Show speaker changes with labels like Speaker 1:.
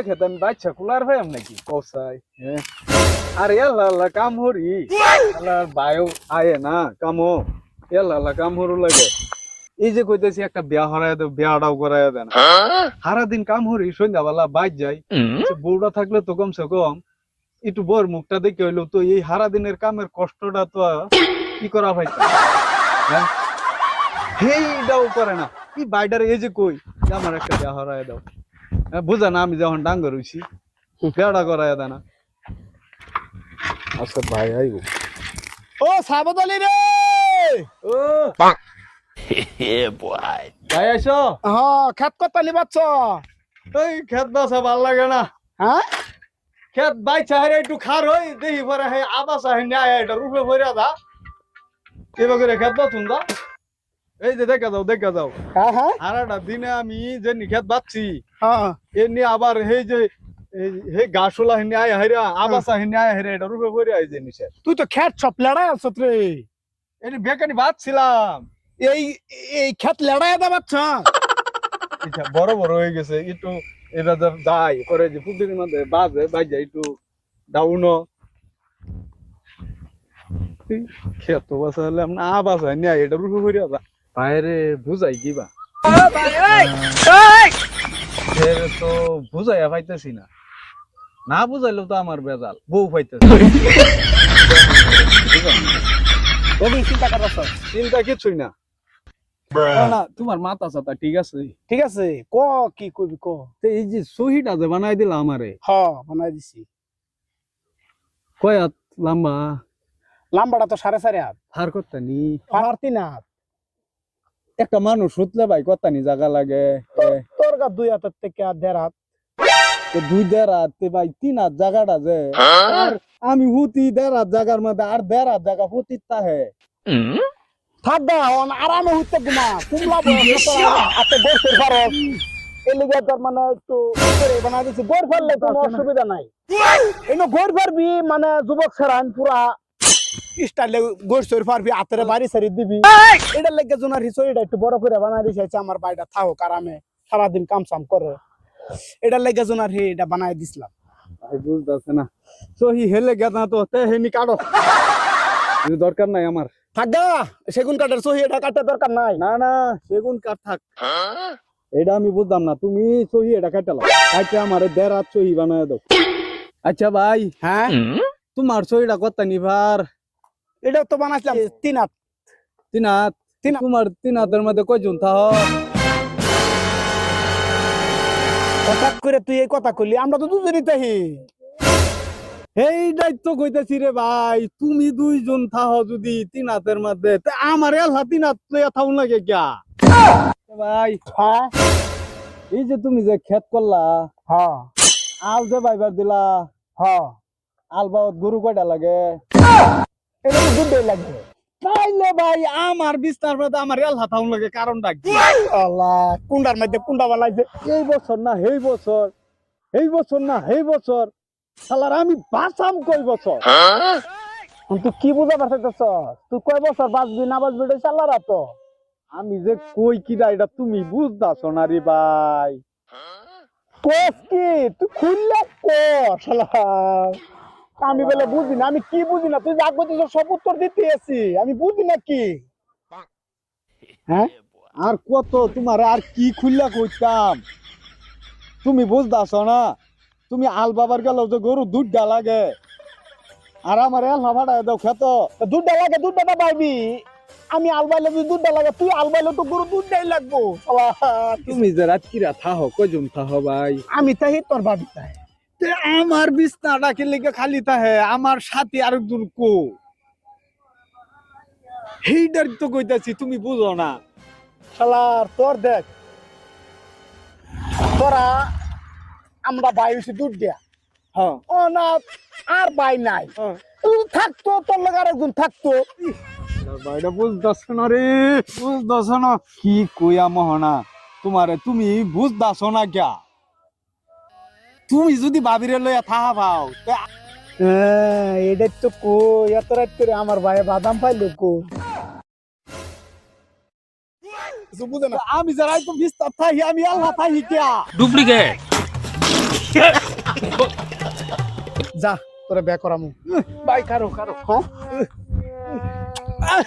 Speaker 1: খেতে আমি বাচ্চা কুলার ভাই আমি নাকি কসাই আর এল্লা কাম হরি আল্লাহ বায়ু আয়ে না কামো এল্লা কাম হরু লাগে এই যে কইতেছি একটা বিয়া হরাই দেব বিয়াটাও করাই দেন সারাদিন কাম হরি সন্ধ্যাবেলা বাইর যাই বউটা থাকলে তো কমসে কম একটু বর মুখটা দেখে হইলো তো এই সারাদিনের কামের কষ্টটা তো কি করা ভাই হ্যাঁ সেইটাও করে না কি বাইডার এই যে কই আমার একটা বিয়া হরাই দাও বুঝা না আমি যখন ডাঙ্গর হইছি বিয়াটা করাই দেয় না আচ্ছা ভাই আইব
Speaker 2: ও সাবধানে রে
Speaker 1: ও ভাই আইসো
Speaker 2: হ্যাঁ খেত করতে নিবাচ্ছ
Speaker 1: এই খেত বাসা ভাল লাগে না
Speaker 2: হ্যাঁ
Speaker 1: খেত বাইচা হারে একটু খার হই দেখি পরে হে আবাসা হে নিয়ে এটা রূপে ভরে দা এবার করে খেত বাসুন দা এই যে দেখা যাও
Speaker 2: হ্যাঁ হ্যাঁ
Speaker 1: সারাটা দিনে আমি যে খেত বাচ্ছি
Speaker 2: হ্যাঁ
Speaker 1: এমনি আবার এই যে হে গাছলা হে নিয়ে হাইরা আবাসা হে নিয়ে হাইরা এটা রূপে ভরে আই যে নিচে
Speaker 2: তুই তো খেত সব লড়াই আছত রে
Speaker 1: এই বেকানি বাচ্ছিলাম
Speaker 2: এই এই খেত লড়াই দা বাচ্চা
Speaker 1: আচ্ছা বড় হয়ে গেছে একটু এটা যাই করে যে পুকুরের মধ্যে বাজে একটু ডাউন খেত বাসালে না বাসা নিয়ে এটা রূপে ভরে যা বাইরে বুঝাই কিবা তো বুঝাইয়া পাইতেছি না না বুঝাইলেও তো আমার বেজাল বউ পাইতেছে
Speaker 2: চিন্তা করছ
Speaker 1: চিন্তা কিছুই না না তোমার মাথা চাতা ঠিক আছে
Speaker 2: ঠিক আছে ক কি কইবি ক
Speaker 1: এই যে সহিটা যে বানাই দিলা আমারে
Speaker 2: হ্যাঁ বানাই দিছি
Speaker 1: কয়াত লম্বা
Speaker 2: লাম্বাটা তো 4.5 হাত
Speaker 1: হার করতানি
Speaker 2: আর 3 হাত
Speaker 1: একটা মানুষ উঠলে ভাই করতানি জায়গা লাগে
Speaker 2: তোর গা 2 হাতের থেকে 1.5 হাত
Speaker 1: দুই দেড় হাত ভাই 3 হাত জায়গাটা যে আর আমি হুতি দেড় হাত জায়গার মধ্যে আর দেড় হাত জায়গা হুতিতা হে
Speaker 2: থাক দা অন আরামে হইতে গুমা কুমলা বয়স আতে বসে খরচ এলিগা তোর মানে একটু করে বানাই দিছি গোর ফেললে কোনো অসুবিধা নাই এনো গোর ফেলবি মানে যুবক সেরান পুরা স্টাইলে গোর সর পারবি আতরে বাড়ি সারি দিবি এটা লাগে জোনার হিসোইটা একটু বড় করে বানাই দিছি আমার বাইটা থাও কারামে সারা দিন কাম সাম করে এটা লাগে জোনার হে এটা বানাই দিছিলাম
Speaker 1: ভাই বুঝতাছে না সহি হেলে গেদা তো তে হেনি কাটো দরকার নাই আমার
Speaker 2: থাকগা সেগুন কাঠের সহি এটা কাটার দরকার নাই
Speaker 1: না না সেগুন কাঠ থাক এটা আমি বুঝলাম না তুমি সহি এটা কাটালো কাটে আমার দেড় হাত সহি বানায় দাও আচ্ছা ভাই
Speaker 2: হ্যাঁ
Speaker 1: তোমার সহিটা কত নিভার
Speaker 2: এটা তো বানাইছিলাম 3 হাত
Speaker 1: 3 হাত তোমার 3 হাতের মধ্যে কয়জন থাহ
Speaker 2: হঠাৎ করে তুই এই কথা কইলি আমরা তো দুজনই তাহি
Speaker 1: এই দায়িত্ব কইতেছি রে ভাই তুমি দুইজন থাহ যদি 3 হাতের মধ্যে তা আমার এলা 3 হাত লইয়া থাও লাগে কিয়া ভাই
Speaker 2: হ্যাঁ
Speaker 1: এই যে তুমি যে ক্ষেত করলা
Speaker 2: হ্যাঁ
Speaker 1: আল যে বাইবার দিলা
Speaker 2: হ্যাঁ
Speaker 1: আলবাত গরু কয়টা লাগে
Speaker 2: এটা তো দুধ লাগে
Speaker 1: তাইলে ভাই আমার বিস্তার মধ্যে আমার এলা থাও লাগে কারণটা কি
Speaker 2: আল্লাহ কুন্ডার মধ্যে কুন্ডা বানাইছে
Speaker 1: এই বছর না এই বছর এই বছর না এই বছর শালার আমি বাঁচাম কই বছর
Speaker 2: তুই কি বুঝা পারছিস তুই কয় বছর বাঁচবি না বাঁচবি এটা চাল্লারা তো
Speaker 1: আমি যে কই কিরা এটা তুমি বুঝতাছ না রে ভাই
Speaker 2: কোস কি তুই খুললে কো শালা আমি বলে বুঝি না আমি কি বুঝি না তুই যা কইছিস সব উত্তর দিতে আছি আমি বুঝি না কি
Speaker 1: হ্যাঁ আর কত তোমার আর কি খুললা কইতাম তুমি বুঝতাছ না তুমি আল বাবার গেল যে গরু দুধটা লাগে আর আমার এলা ভাড়ায় দাও খেত
Speaker 2: দুধটা লাগে দুধটা পাইবি আমি আলবাইলে যদি দুধটা লাগে তুই আলবাইলে তো গরু দুধটাই লাগবো
Speaker 1: তুমি যে রাত কিরা থাহ কয়জন থাহ ভাই
Speaker 2: আমি তাই তোর ভাবি তাই
Speaker 1: আমার বিছনাটা কে লিগে খালি তাহে আমার সাথে আরেকজন কো হেইডার তো কইতাছি তুমি বুঝো না
Speaker 2: শালার তোর দেখ তোরা আমরা বাই হইছি দুধ দিয়া
Speaker 1: হ্যাঁ
Speaker 2: ও না আর বাই নাই থাকতো তোর লাগে আরেকজন থাকতো
Speaker 1: ভাইটা বুঝতাছ না রে বুঝতাছ না কি কইয়া মহনা তোমারে তুমি বুঝতাছ না কিয়া তুমি যদি বাবিরে লইয়া থাহা পাও
Speaker 2: এটাই তো কো এত রাত করে আমার ভাই বাদাম পাইলো কো
Speaker 1: আমি যারাই তো বিস্তার থাকি আমি আল্লাহ থাকি কিয়া
Speaker 3: ডুপ্লিকেট
Speaker 2: যা তোরে বিয়া করামু
Speaker 1: ভাই কারো কারো
Speaker 2: হ্যাঁ